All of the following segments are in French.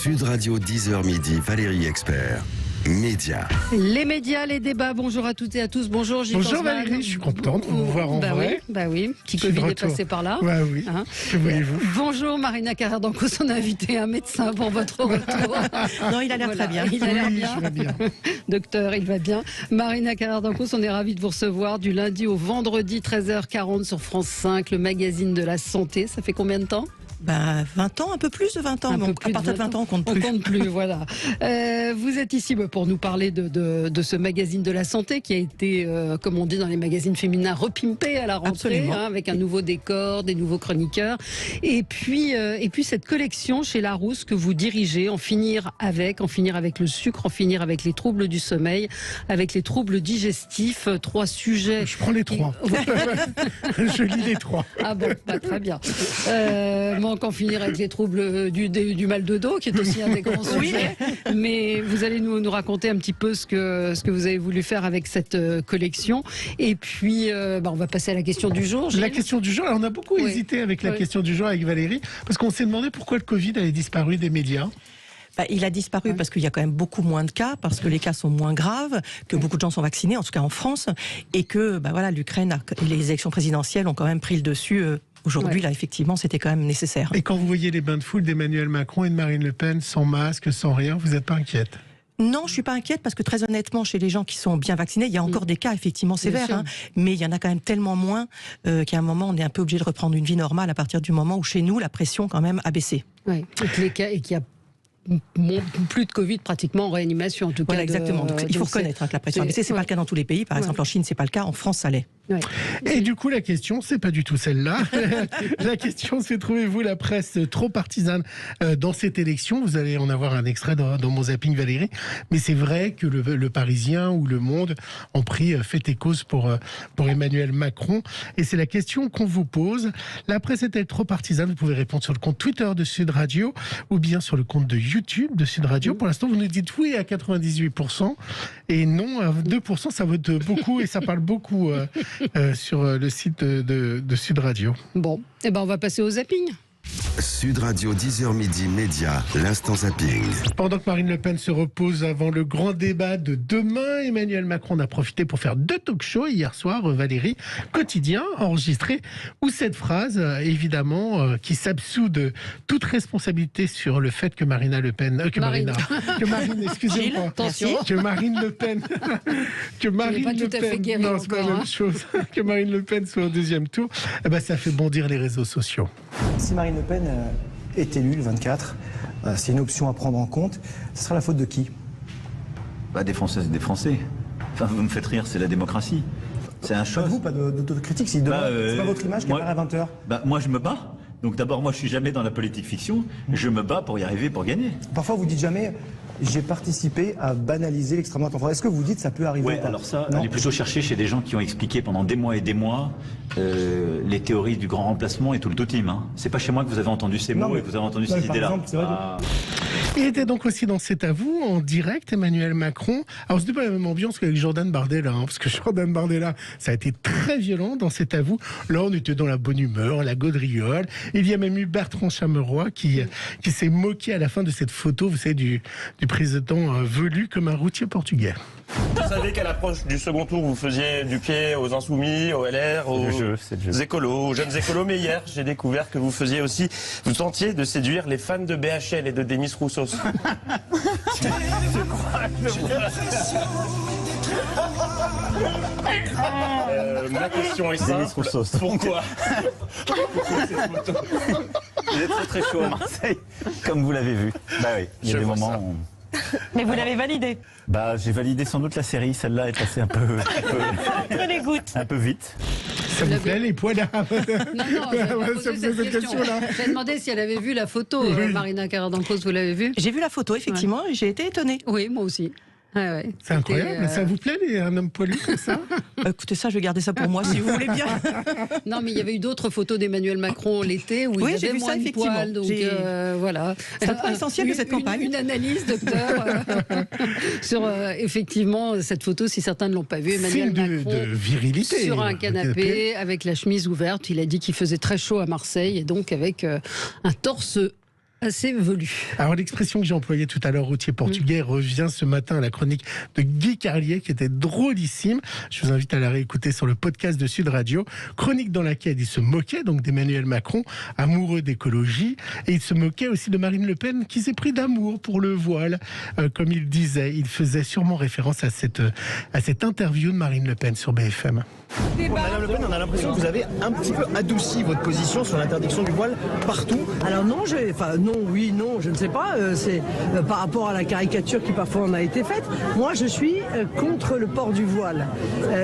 Sud Radio 10h midi, Valérie Expert. Médias. Les médias, les débats, bonjour à toutes et à tous. Bonjour Gilles Bonjour Panzman. Valérie, je suis contente de vous voir en vrai. Oui, petit Je suis de Covid est retour. passé par là. Bah oui, Hein. que voulez-vous? Bonjour Marina Carrère-Dancos, on a invité un médecin pour votre retour. Non, il a l'air très bien. Il a l'air Oui, bien. je vais bien. Docteur, il va bien. Marina Carrère-Dancos, on est ravis de vous recevoir du lundi au vendredi 13h40 sur France 5, le magazine de la santé. Ça fait combien de temps? 20 ans, un peu plus de 20 ans. Un peu Donc, plus à partir de 20 ans, on compte plus. On compte plus, voilà. Vous êtes ici pour nous parler de ce magazine de la santé qui a été, comme on dit dans les magazines féminins, repimpé à la rentrée, avec un nouveau décor, des nouveaux chroniqueurs. Et puis cette collection chez Larousse que vous dirigez, en finir avec le sucre, en finir avec les troubles du sommeil, avec les troubles digestifs, 3 sujets. Je prends les 3. Je lis les 3. Ah bon, très bien. Manque en finir avec les troubles du mal de dos, qui est aussi un des grands sujets. Mais vous allez nous raconter un petit peu ce que vous avez voulu faire avec cette collection. Et puis, on va passer à la question du jour. Gilles. La question du jour, alors on a beaucoup hésité avec la question du jour avec Valérie, parce qu'on s'est demandé pourquoi le Covid avait disparu des médias. Il a disparu parce qu'il y a quand même beaucoup moins de cas, parce que les cas sont moins graves, que beaucoup de gens sont vaccinés, en tout cas en France, et que l'Ukraine et les élections présidentielles ont quand même pris le dessus. Aujourd'hui, là, effectivement, c'était quand même nécessaire. Et quand vous voyez les bains de foule d'Emmanuel Macron et de Marine Le Pen sans masque, sans rien, vous n'êtes pas inquiète? Non, je suis pas inquiète parce que très honnêtement, chez les gens qui sont bien vaccinés, il y a encore des cas effectivement sévères, mais il y en a quand même tellement moins qu'à un moment, on est un peu obligé de reprendre une vie normale à partir du moment où chez nous, la pression quand même a baissé. Oui, et qu'il y a plus de Covid pratiquement en réanimation en tout cas. Voilà, exactement. Donc, il faut reconnaître que la pression a baissé. C'est pas le cas dans tous les pays. Par exemple, en Chine, c'est pas le cas. En France, ça l'est. Ouais. Et du coup, la question, c'est pas du tout celle-là. La question, c'est trouvez-vous la presse trop partisane dans cette élection? Vous allez en avoir un extrait dans mon zapping, Valérie. Mais c'est vrai que le Parisien ou Le Monde ont pris fait et cause pour Emmanuel Macron. Et c'est la question qu'on vous pose. La presse est-elle trop partisane? Vous pouvez répondre sur le compte Twitter de Sud Radio ou bien sur le compte de YouTube de Sud Radio. Pour l'instant, vous nous dites oui à 98% et non à 2%. Ça vote beaucoup et ça parle beaucoup sur le site de Sud Radio. Bon, on va passer au zapping. Sud Radio 10h midi, Média, l'instant zapping. Pendant que Marine Le Pen se repose avant le grand débat de demain, Emmanuel Macron en a profité pour faire 2 talk-shows hier soir, Valérie, quotidien, enregistré, où cette phrase, évidemment, qui s'absout de toute responsabilité sur le fait que Marine, excusez-moi, que Marine Le Pen, non, c'est pas la même chose, que Marine Le Pen soit au 2e tour, ça fait bondir les réseaux sociaux. Si Marine Le Pen est élue le 24, c'est une option à prendre en compte. Ce sera la faute de qui? Des Françaises et des Français. Enfin, vous me faites rire, c'est la démocratie. C'est un choc. Pas de vous, pas d'autocritique. Si demain, c'est pas votre image qui apparaît à 20h. Moi, je me bats. Donc d'abord, moi, je suis jamais dans la politique fiction. Je me bats pour y arriver, pour gagner. Parfois, vous dites jamais j'ai participé à banaliser l'extrême droite en France. Est-ce que vous dites ça peut arriver? Oui, alors ça, allez plutôt chercher chez des gens qui ont expliqué pendant des mois et des mois les théories du grand remplacement et tout le totem. C'est pas chez moi que vous avez entendu ces mots et que vous avez entendu ces idées-là. Il était donc aussi dans C'est à vous, en direct, Emmanuel Macron. Alors, c'était pas la même ambiance qu'avec Jordan Bardella, parce que Jordan Bardella, ça a été très violent dans C'est à vous. Là, on était dans la bonne humeur, la gaudriole. Il y a même eu Bertrand Chameroy qui s'est moqué à la fin de cette photo, vous savez, du président velu comme un routier portugais. Vous savez qu'à l'approche du second tour, vous faisiez du pied aux Insoumis, aux LR, aux écolos, aux jeunes écolos. Mais hier, j'ai découvert que vous tentiez de séduire les fans de BHL et de Demis Roussos. Ma question est simple. Pourquoi Il est très très chaud à Marseille, comme vous l'avez vu. Il y a des moments où... Mais vous l'avez validé. J'ai validé sans doute la série. Celle-là est passée un peu les gouttes. Un peu vite. Ça vous plaît, les poils arabes? Non, cette question-là. J'ai demandé si elle avait vu la photo. Marina Carrère-Dancos, vous l'avez vue? J'ai vu la photo, effectivement, et j'ai été étonnée. Oui, moi aussi. Ouais. C'est incroyable. Ça vous plaît, un homme poilu comme ça? Écoutez, ça, je vais garder ça pour moi, si vous voulez bien. Non, mais il y avait eu d'autres photos d'Emmanuel Macron l'été où il y avait moins de poils. Donc voilà. C'est un point essentiel de cette campagne. Une analyse, docteur, sur effectivement cette photo, si certains ne l'ont pas vue. Emmanuel Macron de virilité. Sur un canapé, avec la chemise ouverte. Il a dit qu'il faisait très chaud à Marseille et donc avec un torse assez velu. Alors l'expression que j'ai employée tout à l'heure, routier portugais, revient ce matin à la chronique de Guy Carlier qui était drôlissime. Je vous invite à la réécouter sur le podcast de Sud Radio. Chronique dans laquelle il se moquait donc d'Emmanuel Macron, amoureux d'écologie, et il se moquait aussi de Marine Le Pen qui s'est pris d'amour pour le voile. Comme il disait, il faisait sûrement référence à cette interview de Marine Le Pen sur BFM. Madame Le Pen, on a l'impression que vous avez un petit peu adouci votre position sur l'interdiction du voile partout. Alors non, je ne sais pas. C'est par rapport à la caricature qui parfois en a été faite. Moi, je suis contre le port du voile.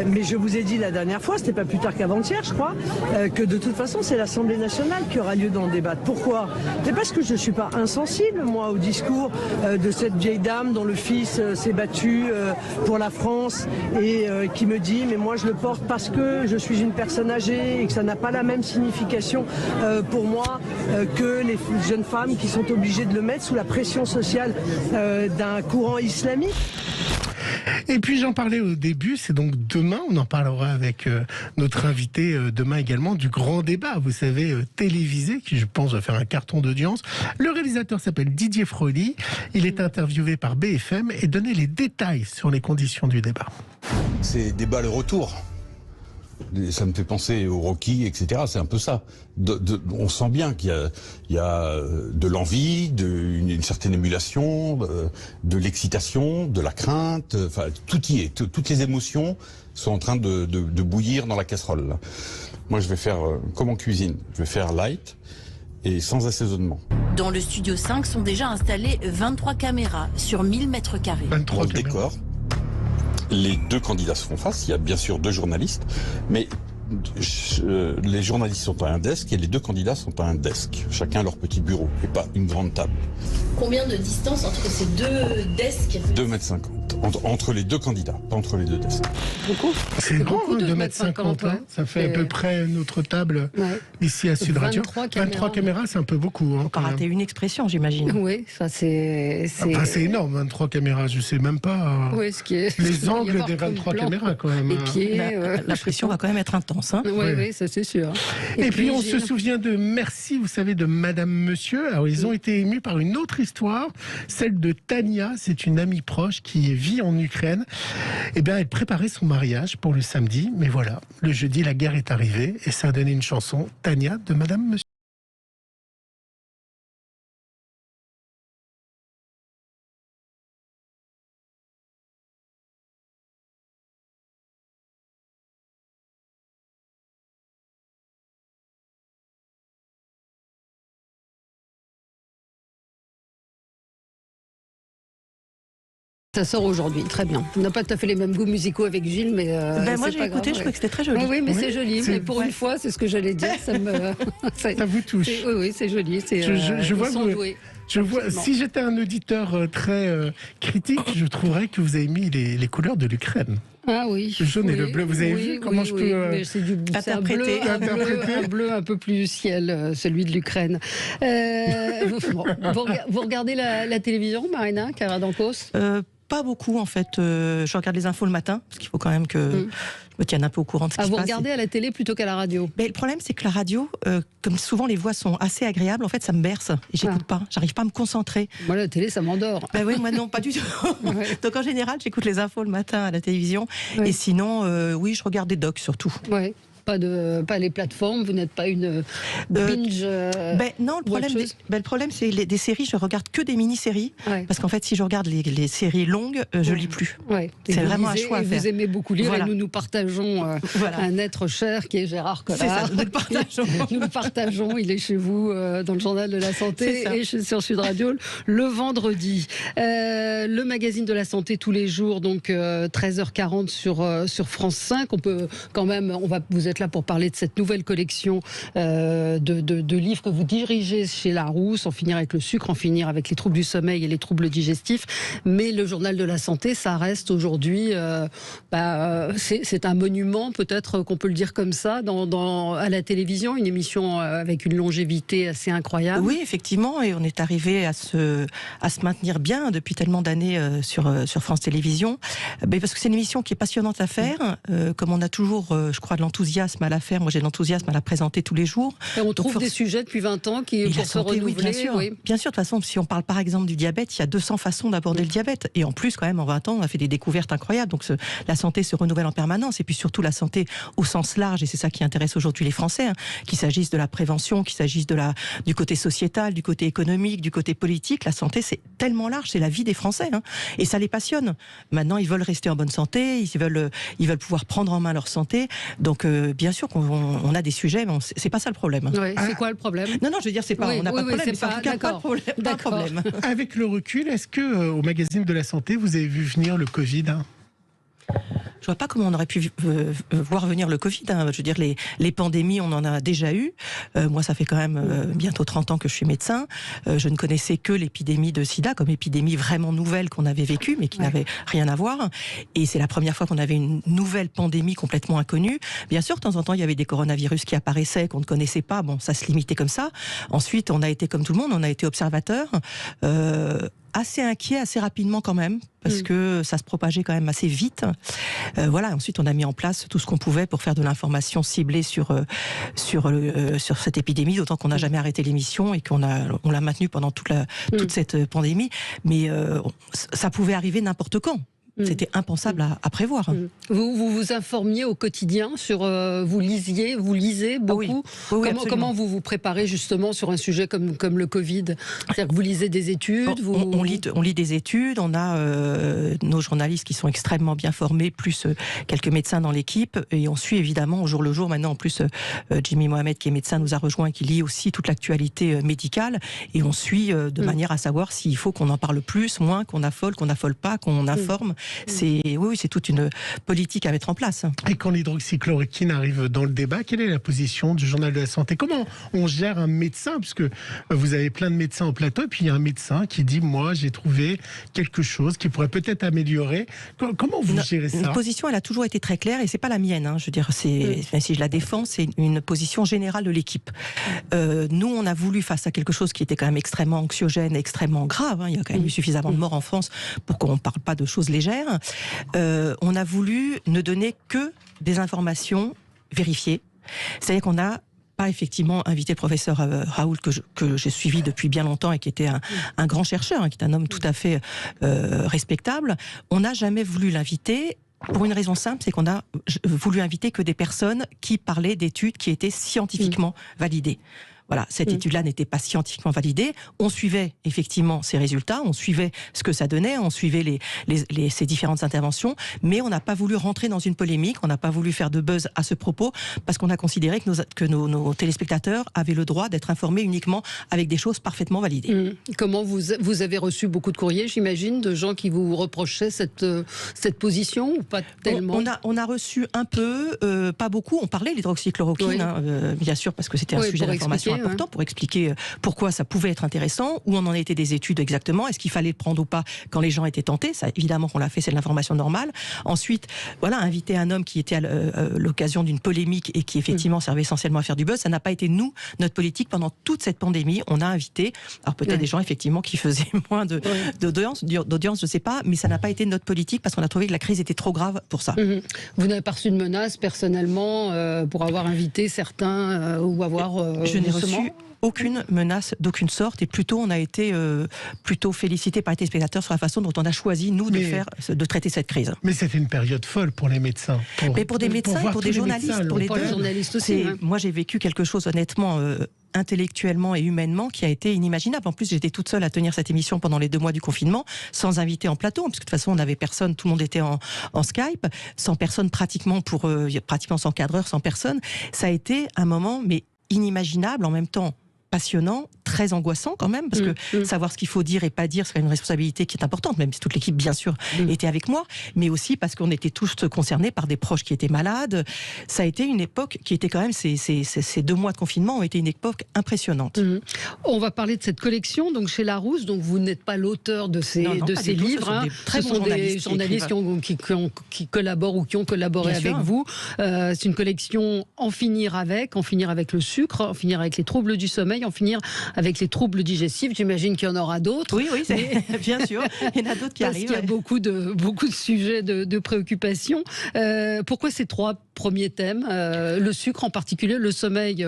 Mais je vous ai dit la dernière fois, c'était pas plus tard qu'avant-hier, je crois, que de toute façon, c'est l'Assemblée nationale qui aura lieu d'en débattre. Pourquoi ? C'est parce que je suis pas insensible, moi, au discours de cette vieille dame dont le fils s'est battu pour la France et qui me dit, mais moi, je le porte parce que je suis une personne âgée et que ça n'a pas la même signification pour moi que les jeunes femmes qui sont obligées de le mettre sous la pression sociale d'un courant islamique. Et puis j'en parlais au début, c'est donc demain, on en parlera avec notre invité demain également, du grand débat, vous savez, télévisé, qui je pense va faire un carton d'audience. Le réalisateur s'appelle Didier Froli, il est interviewé par BFM et donnait les détails sur les conditions du débat. C'est débat le retour. Ça me fait penser au Rocky, etc. C'est un peu ça. On sent bien qu'il y a de l'envie, une certaine émulation, de l'excitation, de la crainte. Enfin, tout y est. Toutes les émotions sont en train de bouillir dans la casserole. Là. Moi, je vais faire comme en cuisine. Je vais faire light et sans assaisonnement. Dans le studio 5 sont déjà installées 23 caméras sur 1000 mètres carrés. Dans le décor. Les deux candidats se font face, il y a bien sûr 2 journalistes, mais les journalistes sont à un desk et les 2 candidats sont à un desk, chacun à leur petit bureau et pas une grande table. Combien de distance entre ces 2 desks ? 2,50 m entre les 2 candidats, pas entre les 2 desks. Beaucoup. C'est grand, 2,50 m. Hein. Ça fait à peu près notre table ici à Sud Radio. 23 caméras, c'est un peu beaucoup. On peut rater une expression, j'imagine. Oui, ça c'est... c'est énorme, 23 caméras, je sais même pas les angles des 23 caméras quand même. Les pieds, la pression va quand même être intense. Hein. Oui, ça c'est sûr. Et puis on se souvient de Merci, vous savez, de Madame Monsieur. Alors ils ont été émus par une autre histoire, celle de Tania, c'est une amie proche qui vit en Ukraine. Eh bien, elle préparait son mariage pour le samedi, mais voilà, le jeudi, la guerre est arrivée et ça a donné une chanson, Tania, de Madame Monsieur. Ça sort aujourd'hui, très bien. On n'a pas tout à fait les mêmes goûts musicaux avec Gilles, mais moi j'ai écouté, je trouvais que c'était très joli. Oui, mais c'est joli. Mais pour une fois, c'est ce que j'allais dire. Ça vous touche. Oui, c'est joli. Je vois si j'étais un auditeur très critique, je trouverais que vous avez mis les couleurs de l'Ukraine. Ah oui. Le jaune et le bleu. Vous avez vu comment je peux mais c'est un bleu un peu plus ciel, celui de l'Ukraine. Vous regardez la télévision, Marina Karadankos? Pas beaucoup en fait. Je regarde les infos le matin parce qu'il faut quand même que je me tienne un peu au courant de ce qui se passe. Vous regardez à la télé plutôt qu'à la radio? Mais le problème c'est que la radio, comme souvent les voix sont assez agréables, en fait ça me berce et j'écoute pas. J'arrive pas à me concentrer. Moi la télé ça m'endort. Oui, moi non, pas du tout. Donc en général j'écoute les infos le matin à la télévision et sinon oui je regarde des docs surtout. Ouais. Pas les plateformes, vous n'êtes pas une binge. Non, le problème c'est des séries, je regarde que des mini-séries. Ouais. Parce qu'en fait, si je regarde les séries longues, je lis plus. Ouais. C'est vraiment un choix à faire. Vous aimez beaucoup lire et nous partageons un être cher qui est Gérard Collard. C'est ça, nous le partageons. Il est chez vous dans le journal de la santé et sur Sud Radio le vendredi. Le magazine de la santé tous les jours, donc 13h40 sur France 5. On peut quand même, vous êtes là pour parler de cette nouvelle collection de livres que vous dirigez chez Larousse, en finir avec le sucre, en finir avec les troubles du sommeil et les troubles digestifs. Mais le journal de la santé, ça reste aujourd'hui, c'est un monument, peut-être qu'on peut le dire comme ça, à la télévision, une émission avec une longévité assez incroyable. Oui, effectivement, et on est arrivé à se maintenir bien depuis tellement d'années sur France Télévisions, parce que c'est une émission qui est passionnante à faire, comme on a toujours, je crois, de l'enthousiasme l'enthousiasme à la faire. Moi, j'ai l'enthousiasme à la présenter tous les jours. Et on trouve des sujets depuis 20 ans qui, pour se renouveler. Oui, bien sûr. Oui. Bien sûr, de toute façon, si on parle par exemple du diabète, il y a 200 façons d'aborder le diabète. Et en plus, quand même, en 20 ans, on a fait des découvertes incroyables. Donc, la santé se renouvelle en permanence. Et puis surtout, la santé au sens large. Et c'est ça qui intéresse aujourd'hui les Français. Qu'il s'agisse de la prévention, qu'il s'agisse du côté sociétal, du côté économique, du côté politique. La santé, c'est tellement large. C'est la vie des Français. Et ça les passionne. Maintenant, ils veulent rester en bonne santé. Ils veulent pouvoir prendre en main leur santé. Donc, bien sûr qu'on a des sujets, mais c'est pas ça le problème. Ouais, c'est quoi le problème? Non, je veux dire, c'est pas, on n'a pas de problème, mais c'est en tout cas pas de problème. Avec le recul, est-ce que au magazine de la santé, vous avez vu venir le Covid? Je vois pas comment on aurait pu voir venir le Covid. Je veux dire, les pandémies, on en a déjà eu. Moi, ça fait quand même bientôt 30 ans que je suis médecin. Je ne connaissais que l'épidémie de sida comme épidémie vraiment nouvelle qu'on avait vécue, mais qui n'avait rien à voir. Et c'est la première fois qu'on avait une nouvelle pandémie complètement inconnue. Bien sûr, de temps en temps, il y avait des coronavirus qui apparaissaient, qu'on ne connaissait pas. Bon, ça se limitait comme ça. Ensuite, on a été, comme tout le monde, on a été observateur. Assez inquiet assez rapidement quand même, parce que ça se propageait quand même assez vite. Voilà. Ensuite, on a mis en place tout ce qu'on pouvait pour faire de l'information ciblée sur cette épidémie, d'autant qu'on n'a jamais arrêté l'émission et qu'on l'a maintenue pendant toute cette pandémie. Mais ça pouvait arriver n'importe quand. C'était impensable à prévoir. Vous informiez au quotidien sur, vous lisez beaucoup. Oui, comment vous vous préparez justement sur un sujet comme le Covid? C'est-à-dire que vous lisez des études. On lit des études. On a nos journalistes qui sont extrêmement bien formés, plus quelques médecins dans l'équipe, et on suit évidemment au jour le jour. Maintenant, en plus, Jimmy Mohamed, qui est médecin, nous a rejoint, qui lit aussi toute l'actualité médicale, et on suit de manière à savoir s'il faut qu'on en parle plus, moins, qu'on affole pas, qu'on informe. C'est toute une politique à mettre en place. Et quand l'hydroxychloroquine arrive dans le débat, quelle est la position du Journal de la Santé? Comment on gère un médecin? Puisque vous avez plein de médecins au plateau, et puis il y a un médecin qui dit, moi j'ai trouvé quelque chose qui pourrait peut-être améliorer. Comment vous gérez ça? Une position, elle a toujours été très claire, et c'est pas la mienne. Je veux dire, si je la défends, c'est une position générale de l'équipe. Nous, on a voulu, face à quelque chose qui était quand même extrêmement anxiogène, extrêmement grave, il y a quand même eu suffisamment de morts en France pour qu'on ne parle pas de choses légères. On a voulu ne donner que des informations vérifiées. C'est-à-dire qu'on n'a pas effectivement invité le professeur Raoult, que j'ai suivi depuis bien longtemps et qui était un grand chercheur, qui est un homme tout à fait respectable. On n'a jamais voulu l'inviter. Pour une raison simple, c'est qu'on a voulu inviter que des personnes qui parlaient d'études qui étaient scientifiquement validées. Voilà, cette étude-là n'était pas scientifiquement validée. On suivait effectivement ces résultats, on suivait ce que ça donnait, on suivait ces différentes interventions, mais on n'a pas voulu rentrer dans une polémique, on n'a pas voulu faire de buzz à ce propos, parce qu'on a considéré que nos téléspectateurs avaient le droit d'être informés uniquement avec des choses parfaitement validées. Comment vous avez reçu beaucoup de courriers, j'imagine, de gens qui vous reprochaient cette position, ou pas tellement? On a reçu un peu, pas beaucoup. On parlait de l'hydroxychloroquine, bien sûr, parce que c'était un sujet d'information important pour expliquer pourquoi ça pouvait être intéressant, où on en était des études exactement, est-ce qu'il fallait le prendre ou pas quand les gens étaient tentés. Ça, évidemment qu'on l'a fait, c'est de l'information normale. Ensuite, inviter un homme qui était à l'occasion d'une polémique et qui effectivement servait essentiellement à faire du buzz, ça n'a pas été notre politique pendant toute cette pandémie. On a invité, alors peut-être des gens effectivement qui faisaient moins d'audience, je sais pas, mais ça n'a pas été notre politique parce qu'on a trouvé que la crise était trop grave pour ça. Vous n'avez pas reçu de menaces personnellement pour avoir invité certains ou avoir... Je n'ai reçu aucune menace d'aucune sorte, et plutôt on a été félicité par les téléspectateurs sur la façon dont on a choisi, nous, de traiter cette crise. Mais c'était une période folle pour les médecins. Pour des médecins, pour des journalistes, pour les journalistes aussi. Moi, j'ai vécu quelque chose honnêtement... intellectuellement et humainement qui a été inimaginable. En plus, j'étais toute seule à tenir cette émission pendant les 2 mois du confinement, sans invité en plateau, parce que de toute façon, on n'avait personne, tout le monde était en Skype, sans personne pratiquement sans cadreur, sans personne. Ça a été un moment, mais inimaginable, en même temps passionnant, très angoissant quand même, parce que savoir ce qu'il faut dire et pas dire, c'est une responsabilité qui est importante, même si toute l'équipe, bien sûr, était avec moi, mais aussi parce qu'on était tous concernés par des proches qui étaient malades. Ça a été une époque qui était quand même, ces 2 mois de confinement ont été une époque impressionnante. On va parler de cette collection, donc chez Larousse, donc vous n'êtes pas l'auteur de ces livres, ce sont des journalistes qui collaborent ou qui ont collaboré avec vous. C'est une collection En finir avec le sucre, En finir avec les troubles du sommeil, en finir avec les troubles digestifs. J'imagine qu'il y en aura d'autres. Oui, bien sûr. Il y en a d'autres qui arrivent. Parce qu'il y a beaucoup de sujets de préoccupation. Pourquoi ces 3 premiers thèmes, le sucre en particulier, le sommeil,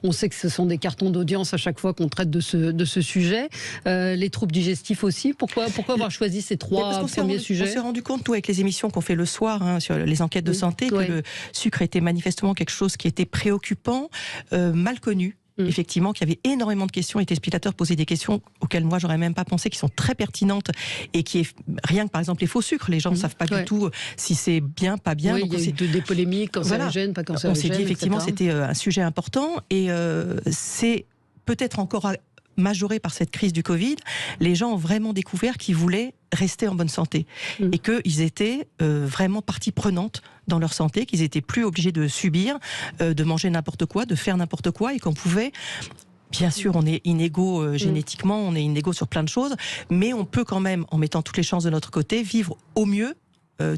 on sait que ce sont des cartons d'audience à chaque fois qu'on traite de ce sujet, les troubles digestifs aussi. Pourquoi avoir choisi ces 3 premiers sujets? On s'est rendu compte, nous, avec les émissions qu'on fait le soir sur les enquêtes de santé, que le sucre était manifestement quelque chose qui était préoccupant, mal connu. Effectivement, qu'il y avait énormément de questions et les spectateurs posaient des questions auxquelles moi j'aurais même pas pensé, qui sont très pertinentes et qui est rien que par exemple les faux sucres, les gens ne savent pas du tout si c'est bien, pas bien. Oui, donc il y a eu des polémiques, cancérigènes, pas cancérigènes. On s'est dit effectivement etc. C'était un sujet important et c'est peut-être encore majoré par cette crise du Covid. Les gens ont vraiment découvert qu'ils voulaient rester en bonne santé et qu'ils étaient vraiment partie prenante dans leur santé, qu'ils étaient plus obligés de subir, de manger n'importe quoi, de faire n'importe quoi et qu'on pouvait... Bien sûr, on est inégaux génétiquement, on est inégaux sur plein de choses, mais on peut quand même, en mettant toutes les chances de notre côté, vivre au mieux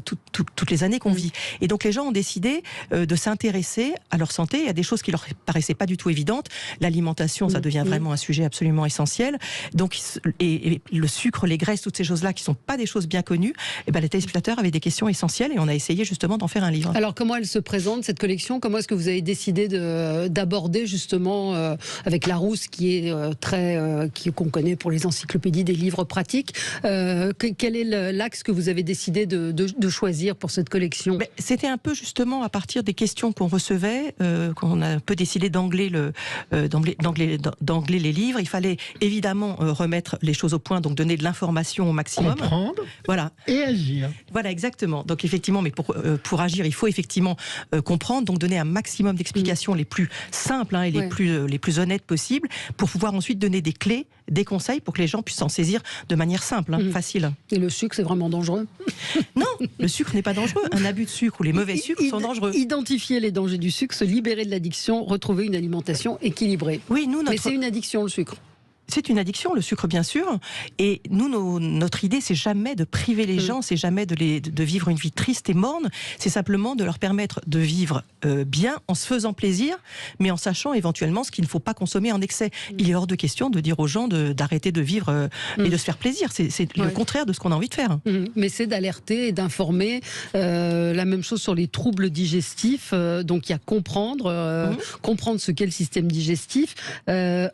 toutes les années qu'on vit. Et donc les gens ont décidé de s'intéresser à leur santé. Il y a des choses qui leur paraissaient pas du tout évidentes. L'alimentation, ça devient vraiment un sujet absolument essentiel. Donc, et le sucre, les graisses, toutes ces choses-là qui sont pas des choses bien connues, et ben les téléspectateurs avaient des questions essentielles et on a essayé justement d'en faire un livre. Alors comment elle se présente cette collection? Comment est-ce que vous avez décidé d'aborder justement avec Larousse qui est qu'on connaît pour les encyclopédies des livres pratiques, quel est l'axe que vous avez décidé de choisir pour cette collection? C'était un peu justement à partir des questions qu'on recevait qu'on a un peu décidé d'angler les livres. Il fallait évidemment remettre les choses au point, donc donner de l'information au maximum. Comprendre et agir. Voilà, exactement. Donc effectivement, mais pour agir, il faut effectivement comprendre, donc donner un maximum d'explications les plus simples et les plus honnêtes possibles, pour pouvoir ensuite donner des clés, des conseils pour que les gens puissent s'en saisir de manière simple, facile. Et le sucre, c'est vraiment dangereux? Non, le sucre n'est pas dangereux. Un abus de sucre ou les mauvais sucres sont dangereux. Identifier les dangers du sucre, se libérer de l'addiction, retrouver une alimentation équilibrée. Oui, mais c'est une addiction, le sucre. C'est une addiction, le sucre, bien sûr. Et nous, notre idée, c'est jamais de priver les gens, c'est jamais de vivre une vie triste et morne. C'est simplement de leur permettre de vivre bien, en se faisant plaisir, mais en sachant éventuellement ce qu'il ne faut pas consommer en excès. Il est hors de question de dire aux gens d'arrêter de vivre et de se faire plaisir. C'est le contraire de ce qu'on a envie de faire. Mais c'est d'alerter et d'informer. La même chose sur les troubles digestifs. Donc il y a comprendre ce qu'est le système digestif,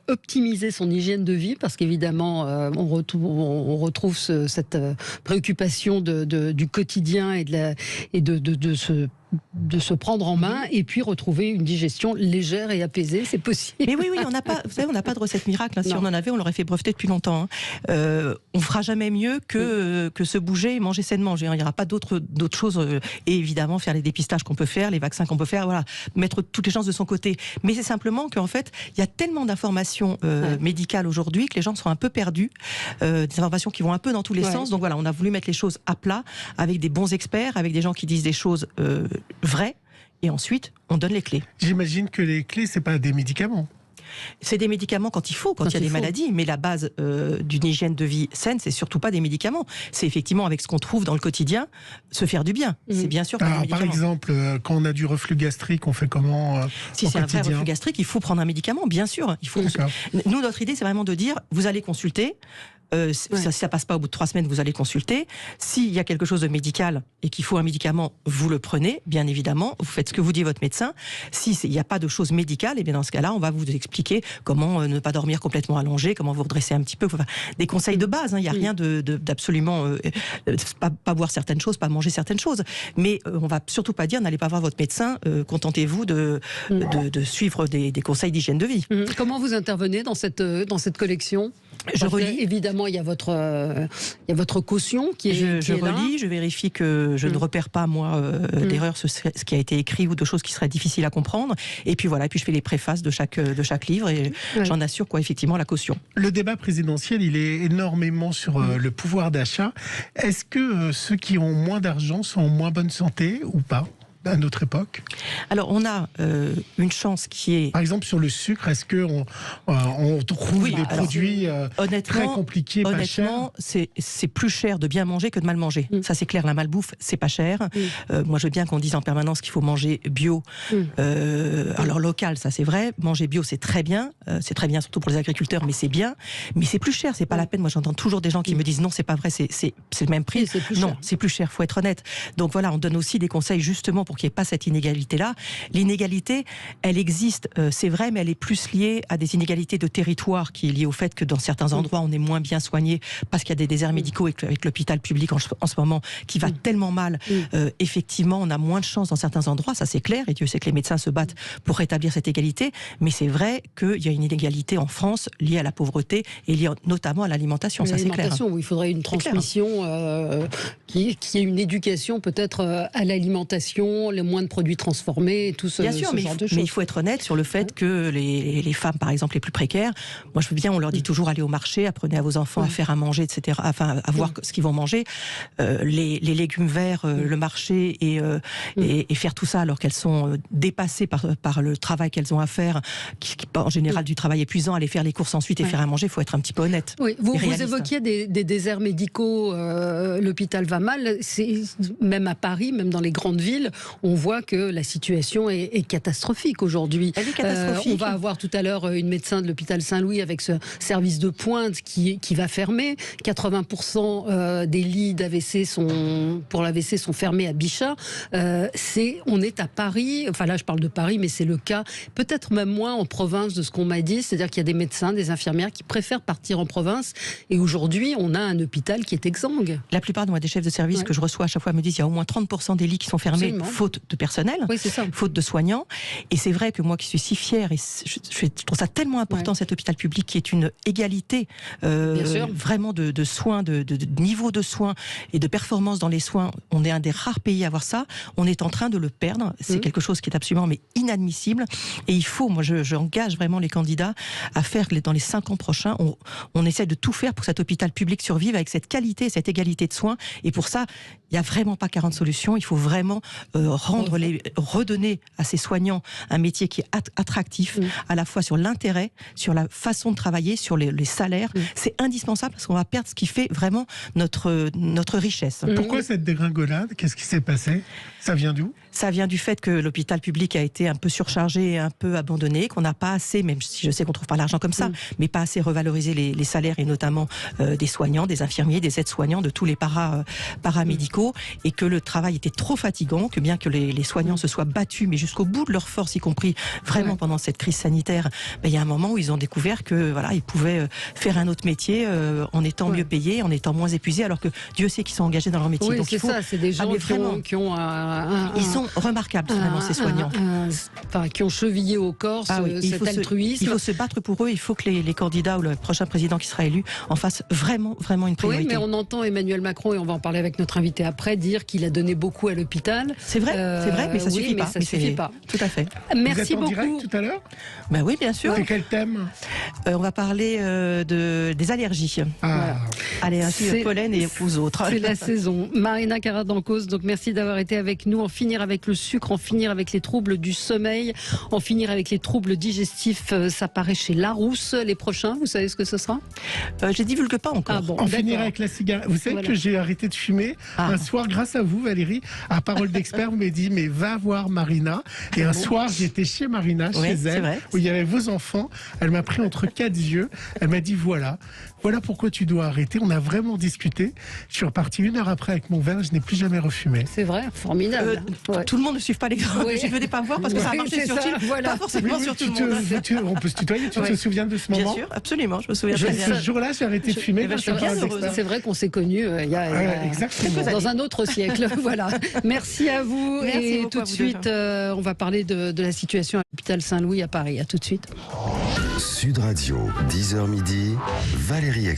optimiser son hygiène de vie, parce qu'évidemment on retrouve cette préoccupation du quotidien et de se prendre en main et puis retrouver une digestion légère et apaisée, c'est possible. Mais oui, on n'a pas, vous savez, on n'a pas de recette miracle. Si on en avait, on l'aurait fait breveter depuis longtemps. On fera jamais mieux que se bouger et manger sainement. Il n'y aura pas d'autres choses. Et évidemment, faire les dépistages qu'on peut faire, les vaccins qu'on peut faire, voilà, mettre toutes les chances de son côté. Mais c'est simplement qu'en fait, il y a tellement d'informations médicales aujourd'hui que les gens sont un peu perdus, des informations qui vont un peu dans tous les sens. Donc voilà, on a voulu mettre les choses à plat avec des bons experts, avec des gens qui disent des choses vraies, et ensuite on donne les clés. J'imagine que les clés, c'est pas des médicaments. C'est des médicaments quand il faut, quand il y a des maladies, mais la base d'une hygiène de vie saine, c'est surtout pas des médicaments. C'est effectivement avec ce qu'on trouve dans le quotidien, se faire du bien. C'est bien sûr pas des médicaments. Par exemple, quand on a du reflux gastrique, on fait comment Si c'est un vrai reflux gastrique, il faut prendre un médicament, bien sûr. Nous, notre idée, c'est vraiment de dire, vous allez consulter. Si ça passe pas au bout de 3 semaines, vous allez consulter. S'il y a quelque chose de médical et qu'il faut un médicament, vous le prenez, bien évidemment. Vous faites ce que vous dit votre médecin. S'il n'y a pas de choses médicales, et bien dans ce cas-là, on va vous expliquer comment ne pas dormir complètement allongé, comment vous redresser un petit peu. Enfin, des conseils de base. Il n'y a rien d'absolument pas boire certaines choses, pas manger certaines choses. Mais on va surtout pas dire n'allez pas voir votre médecin. Contentez-vous de suivre des conseils d'hygiène de vie. Comment vous intervenez dans cette collection? Je relis. Évidemment, il y a votre caution qui est Je relis, là. je vérifie que je ne repère pas, moi, d'erreurs, ce qui a été écrit ou de choses qui seraient difficiles à comprendre. Et puis voilà, je fais les préfaces de chaque livre et j'en assure effectivement la caution. Le débat présidentiel, il est énormément sur le pouvoir d'achat. Est-ce que ceux qui ont moins d'argent sont en moins bonne santé ou pas ? à notre époque? Alors, on a une chance qui est... Par exemple, sur le sucre, est-ce qu'on trouve des produits très compliqués, pas chers? Honnêtement, c'est plus cher de bien manger que de mal manger. Ça, c'est clair, la malbouffe, c'est pas cher. Moi, je veux bien qu'on dise en permanence qu'il faut manger bio. Alors, local, ça, c'est vrai. Manger bio, c'est très bien. C'est très bien, surtout pour les agriculteurs, mais c'est bien. Mais c'est plus cher, c'est pas la peine. Moi, j'entends toujours des gens qui me disent non, c'est pas vrai, c'est le même prix. Non, c'est plus cher, faut être honnête. Donc voilà, on donne aussi des conseils justement pour qu'il n'y ait pas cette inégalité-là. L'inégalité, elle existe, c'est vrai, mais elle est plus liée à des inégalités de territoire, qui est liée au fait que dans certains endroits, on est moins bien soigné parce qu'il y a des déserts médicaux avec l'hôpital public en ce moment qui va tellement mal. Effectivement, on a moins de chance dans certains endroits, ça c'est clair, et Dieu sait que les médecins se battent pour rétablir cette égalité, mais c'est vrai qu'il y a une inégalité en France liée à la pauvreté et liée notamment à l'alimentation, ça c'est clair. Où il faudrait une transmission, qui est une éducation peut-être à l'alimentation, le moins de produits transformés, tout ce, bien sûr, ce genre de choses. Mais il faut être honnête sur le fait que les femmes, par exemple, les plus précaires, moi je veux bien, on leur dit toujours allez au marché, apprenez à vos enfants à faire à manger, etc., enfin à voir ce qu'ils vont manger. Les légumes verts, le marché et faire tout ça alors qu'elles sont dépassées par le travail qu'elles ont à faire, qui en général du travail épuisant, aller faire les courses ensuite et faire à manger, il faut être un petit peu honnête. Oui, vous évoquiez des déserts médicaux, l'hôpital va mal, même à Paris, même dans les grandes villes, on voit que la situation est catastrophique aujourd'hui. Elle est catastrophique. On va avoir tout à l'heure une médecin de l'hôpital Saint-Louis avec ce service de pointe qui va fermer. 80% des lits d'AVC pour l'AVC sont fermés à Bichat. On est à Paris, enfin là je parle de Paris, mais c'est le cas peut-être même moins en province de ce qu'on m'a dit, c'est-à-dire qu'il y a des médecins, des infirmières qui préfèrent partir en province, et aujourd'hui on a un hôpital qui est exsangue. La plupart des chefs de service que je reçois à chaque fois me disent qu'il y a au moins 30% des lits qui sont fermés, faute de personnel, faute de soignants, et c'est vrai que moi qui suis si fière, et je trouve ça tellement important cet hôpital public qui est une égalité vraiment de soins, de niveau de soins et de performance dans les soins. On est un des rares pays à avoir ça, on est en train de le perdre, c'est quelque chose qui est absolument inadmissible, et il faut, moi j'engage vraiment les candidats à faire dans les 5 ans prochains, on essaie de tout faire pour que cet hôpital public survive avec cette qualité, cette égalité de soins, et pour ça, il n'y a vraiment pas 40 solutions, il faut vraiment redonner à ces soignants un métier qui est attractif, à la fois sur l'intérêt, sur la façon de travailler, sur les salaires, c'est indispensable parce qu'on va perdre ce qui fait vraiment notre richesse. Pourquoi cette dégringolade? Qu'est-ce qui s'est passé? Ça vient d'où? Ça vient du fait que l'hôpital public a été un peu surchargé et un peu abandonné, qu'on n'a pas assez, même si je sais qu'on ne trouve pas l'argent comme ça, mais pas assez revalorisé les salaires, et notamment des soignants, des infirmiers, des aides-soignants, de tous les paramédicaux, et que le travail était trop fatigant, que bien que les soignants se soient battus, mais jusqu'au bout de leur force, y compris vraiment pendant cette crise sanitaire, il y a un moment où ils ont découvert que ils pouvaient faire un autre métier en étant mieux payés, en étant moins épuisés, alors que Dieu sait qu'ils sont engagés dans leur métier. Oui, donc c'est ça, c'est des gens qui ont ils sont remarquables, vraiment, ces soignants. Qui ont chevillé au corps cet altruisme. Il faut se battre pour eux, il faut que les candidats ou le prochain président qui sera élu en fassent vraiment une priorité. Oui, mais on entend Emmanuel Macron, et on va en parler avec notre invité après, dire qu'il a donné beaucoup à l'hôpital. C'est vrai, mais ça suffit pas. Ça suffit pas. Tout à fait. Merci beaucoup. Vous êtes en direct tout à l'heure? Oui, bien sûr. C'est quel thème? On va parler des allergies. Allez, ainsi au pollen et aux autres. C'est la saison. Marina Karadankos, donc merci d'avoir été avec nous. En finir avec le sucre, en finir avec les troubles du sommeil, en finir avec les troubles digestifs, ça paraît chez Larousse. Les prochains, vous savez ce que ce sera? Je divulgue pas encore. En finir avec la cigarette. Vous savez que j'ai arrêté de fumer un soir grâce à vous, Valérie. À Parole d'Expert, vous m'avez dit mais va voir Marina. Et un soir, j'étais chez Marina, chez elle, où il y avait vos enfants. Elle m'a pris entre 4 yeux. Elle m'a dit voilà pourquoi tu dois arrêter. On a vraiment discuté. Je suis reparti 1 heure après avec mon verre. Je n'ai plus jamais refumé. C'est vrai, formidable. Tout le monde ne suit pas l'exemple. Je ne venais pas me voir parce que ça a marché sur Gilles. Pas forcément sur tout le monde. On peut se tutoyer. Tu te souviens de ce moment? Bien sûr, absolument. Je me souviens très bien. Ce jour-là, j'ai arrêté de fumer. Je suis bien heureuse. C'est vrai qu'on s'est connus dans un autre siècle. Voilà. Merci à vous. Et tout de suite, on va parler de la situation à l'hôpital Saint-Louis à Paris. À tout de suite. Sud Radio, 10h midi, Valérie Expert.